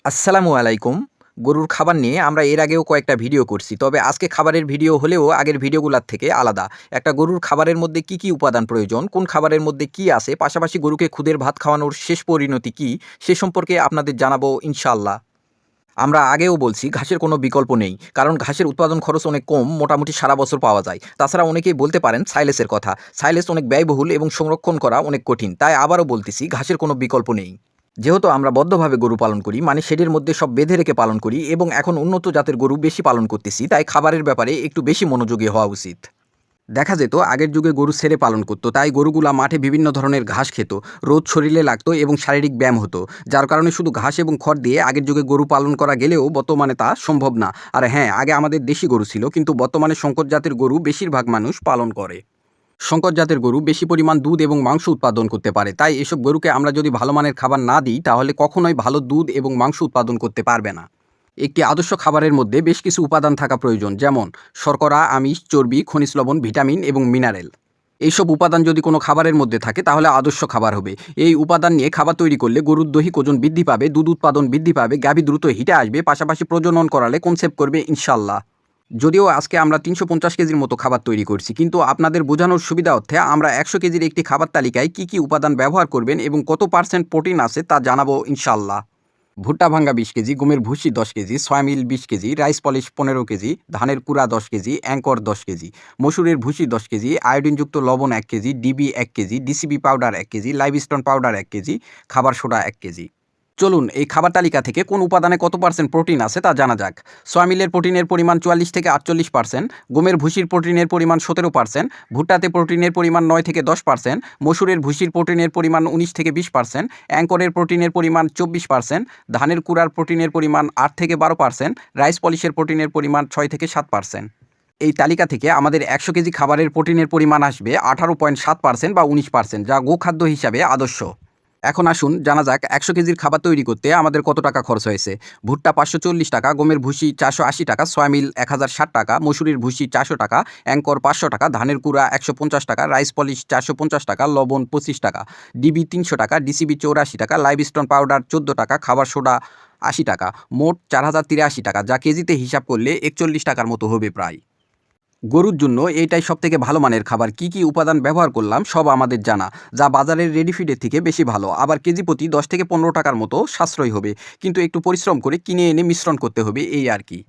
আসসালামু আলাইকুম। গরুর খাবার নিয়ে আমরা এর আগেও কয়েকটা ভিডিও করছি। তবে আজকে খাবারের ভিডিও হলেও আগের ভিডিওগুলার থেকে আলাদা। একটা গরুর খাবারের মধ্যে কি, কি উপাদান প্রয়োজন, কোন খাবারের মধ্যে কি আছে, পাশাপাশি গরুকে খুদের ভাত খাওয়ানোর শেষ পরিণতি কি, সে সম্পর্কে আপনাদের জানাবো ইনশাআল্লাহ। আমরা আগেও বলছি ঘাসের কোনো বিকল্প নেই। কারণ ঘাসের উৎপাদন খরচ অনেক কম, মোটামুটি সারা বছর পাওয়া যায়। তাছাড়া অনেকেই বলতে পারেন সাইলেসের কথা। সাইলেস অনেক ব্যয়বহুল এবং সংরক্ষণ করা অনেক কঠিন। তাই আবারও বলতেছি ঘাসের কোনো বিকল্প নেই। যেহেতু আমরা বদ্ধভাবে গরু পালন করি, মানে শেডের মধ্যে সব বেঁধে রেখে পালন করি এবং এখন উন্নত জাতের গরু বেশি পালন করতেছি, তাই খাবারের ব্যাপারে একটু বেশি মনোযোগী হওয়া উচিত। দেখা যেত আগের যুগে গরু ছেড়ে পালন করতো, তাই গরুগুলা মাঠে বিভিন্ন ধরনের ঘাস খেত, রোদ শরীরে লাগতো এবং শারীরিক ব্যায়াম হতো, যার কারণে শুধু ঘাস এবং খড় দিয়ে আগের যুগে গরু পালন করা গেলেও বর্তমানে তা সম্ভব না। আর হ্যাঁ, আগে আমাদের দেশি গরু ছিল, কিন্তু বর্তমানে সংকর জাতের গরু বেশিরভাগ মানুষ পালন করে। শঙ্কর জাতের গরু বেশি পরিমাণ দুধ এবং মাংস উৎপাদন করতে পারে, তাই এসব গরুকে আমরা যদি ভালো মানের খাবার না দিই তাহলে কখনোই ভালো দুধ এবং মাংস উৎপাদন করতে পারবে না। একটি আদর্শ খাবারের মধ্যে বেশ কিছু উপাদান থাকা প্রয়োজন, যেমন শর্করা, আমিষ, চর্বি, খনিজ লবণ, ভিটামিন এবং মিনারেল। এইসব উপাদান যদি কোনো খাবারের মধ্যে থাকে তাহলে আদর্শ খাবার হবে। এই উপাদান নিয়ে খাবার তৈরি করলে গরুর দৈহিক ওজন বৃদ্ধি পাবে, দুধ উৎপাদন বৃদ্ধি পাবে, গাভী দ্রুত হিটে আসবে, পাশাপাশি প্রজনন করালে কনসেপ্ট করবে ইনশাল্লাহ। যদিও আজকে আমরা ৩৫০ কেজির মতো খাবার তৈরি করছি, কিন্তু আপনাদের বোঝানোর সুবিধা অর্থে আমরা ১০০ কেজির একটি খাবার তালিকায় কি কি উপাদান ব্যবহার করবেন এবং কত পার্সেন্ট প্রোটিন আছে তা জানাবো ইনশাল্লাহ। ভুট্টা ভাঙ্গা ২০ কেজি, গমের ভুসি ১০ KG, soybean ২০ KG, rice polish ১৫ KG, ধানের কুড়া ১০ কেজি, অ্যাঙ্কর ১০ কেজি, মসুরের ভুসি ১০ কেজি, আয়োডিনযুক্ত লবণ ১ KG, DB ১ KG, DCB powder ১ KG, limestone powder ১ KG, খাবার সোডা ১ কেজি। চলুন এই খাবার তালিকা থেকে কোন উপাদানে কত পার্সেন্ট প্রোটিন আছে তা জানা যাক। সয়াবিনের প্রোটিনের পরিমাণ ৪৪ থেকে ৪৮%, গমের ভুসির প্রোটিনের পরিমাণ ১৭%, ভুট্টাতে প্রোটিনের পরিমাণ ৯ থেকে 10%, মসুরের ভুসির প্রোটিনের পরিমাণ ১৯ থেকে ২০%, অ্যাঙ্করের প্রোটিনের পরিমাণ ২৪%, ধানের কুড়ার প্রোটিনের পরিমাণ ৮ থেকে ১২%, রাইস পলিশের প্রোটিনের পরিমাণ ৬ থেকে ৭%। এই তালিকা থেকে আমাদের ১০০ কেজি খাবারের প্রোটিনের পরিমাণ আসবে ১৮.৭% বা ১৯%, যা গোখাদ্য হিসাবে আদর্শ। এখন আসুন জানা যাক ১০০ কেজির খাবার তৈরি করতে আমাদের কত টাকা খরচ হয়েছে। ভুট্টা ৫৪০ টাকা, গমের ভুসি ৪৮০ টাকা, সয়াবিন ১০৬০ টাকা, মসুরির ভুসি ৪০০ টাকা, অ্যাঙ্কর ৫০০ টাকা, ধানের কুড়া ১৫০ টাকা, রাইস পলিশ ৪৫০ টাকা, লবণ ২৫ টাকা, ডিবি ৩০০ টাকা, ডিসিবি ৮৪ টাকা, লাইভস্টোন পাউডার ১৪ টাকা, খাবার সোডা ৮০ টাকা, মোট ৪০৮৩ টাকা, যা কেজিতে হিসাব করলে ৪১ টাকার মতো হবে প্রায়। গরুর জন্য এইটাই সবথেকে ভালো মানের খাবার। কি কি উপাদান ব্যবহার করলাম সব আমাদের জানা, যা বাজারের রেডি ফিডের থেকে বেশি ভালো। আবার কেজি প্রতি ১০ থেকে ১৫ টাকার মতো সাশ্রয় হবে, কিন্তু একটু পরিশ্রম করে কিনে এনে মিশ্রণ করতে হবে, এই আর কি।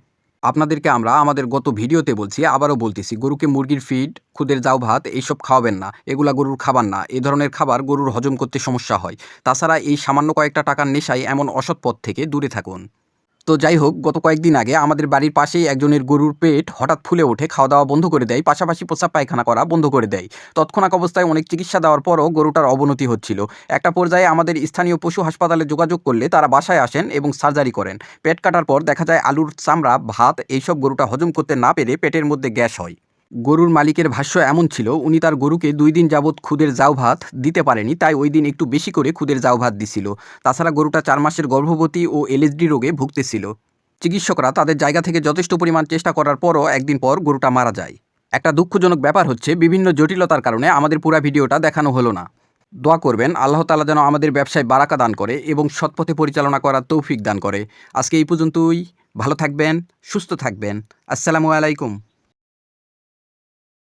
আপনাদেরকে আমরা আমাদের গত ভিডিওতে বলছি, আবারও বলতেছি, গরুকে মুরগির ফিড, খুদের জাউ ভাত এইসব খাওয়াবেন না। এগুলা গরুর খাবার না। এ ধরনের খাবার গরুর হজম করতে সমস্যা হয়। তাছাড়া এই সামান্য কয়েকটা টাকার নেশায় এমন অসৎ পথ থেকে দূরে থাকুন। তো যাই হোক, গত কয়েকদিন আগে আমাদের বাড়ির পাশেই একজনের গরুর পেট হঠাৎ ফুলে ওঠে, খাওয়া দাওয়া বন্ধ করে দেয়, পাশাপাশি প্রস্রাব পায়খানা করা বন্ধ করে দেয়। তৎক্ষণাৎ অবস্থায় অনেক চিকিৎসা দেওয়ার পরও গরুটার অবনতি হচ্ছিল। একটা পর্যায়ে আমাদের স্থানীয় পশু হাসপাতালে যোগাযোগ করলে তারা বাসায় আসেন এবং সার্জারি করেন। পেট কাটার পর দেখা যায় আলুর চামড়া, ভাত এইসব গরুটা হজম করতে না পেরে পেটের মধ্যে গ্যাস হয়। গরুর মালিকের ভাষ্য এমন ছিল, উনি তার গরুকে ২ দিন যাবৎ খুদের জাউ ভাত দিতে পারেনি, তাই ওই দিন একটু বেশি করে খুদের জাউ ভাত দিছিল। তাছাড়া গরুটা ৪ মাসের গর্ভবতী ও এলএসডি রোগে ভুগতেছিল। চিকিৎসকরা তাদের জায়গা থেকে যথেষ্ট পরিমাণ চেষ্টা করার পরও একদিন পর গরুটা মারা যায়। একটা দুঃখজনক ব্যাপার হচ্ছে, বিভিন্ন জটিলতার কারণে আমাদের পুরা ভিডিওটা দেখানো হলো না। দোয়া করবেন আল্লাহ তাআলা যেন আমাদের ব্যবসায় বারাকা দান করে এবং সৎপথে পরিচালনা করার তৌফিক দান করে। আজকে এই পর্যন্তই। ভালো থাকবেন, সুস্থ থাকবেন। আসসালামু আলাইকুম।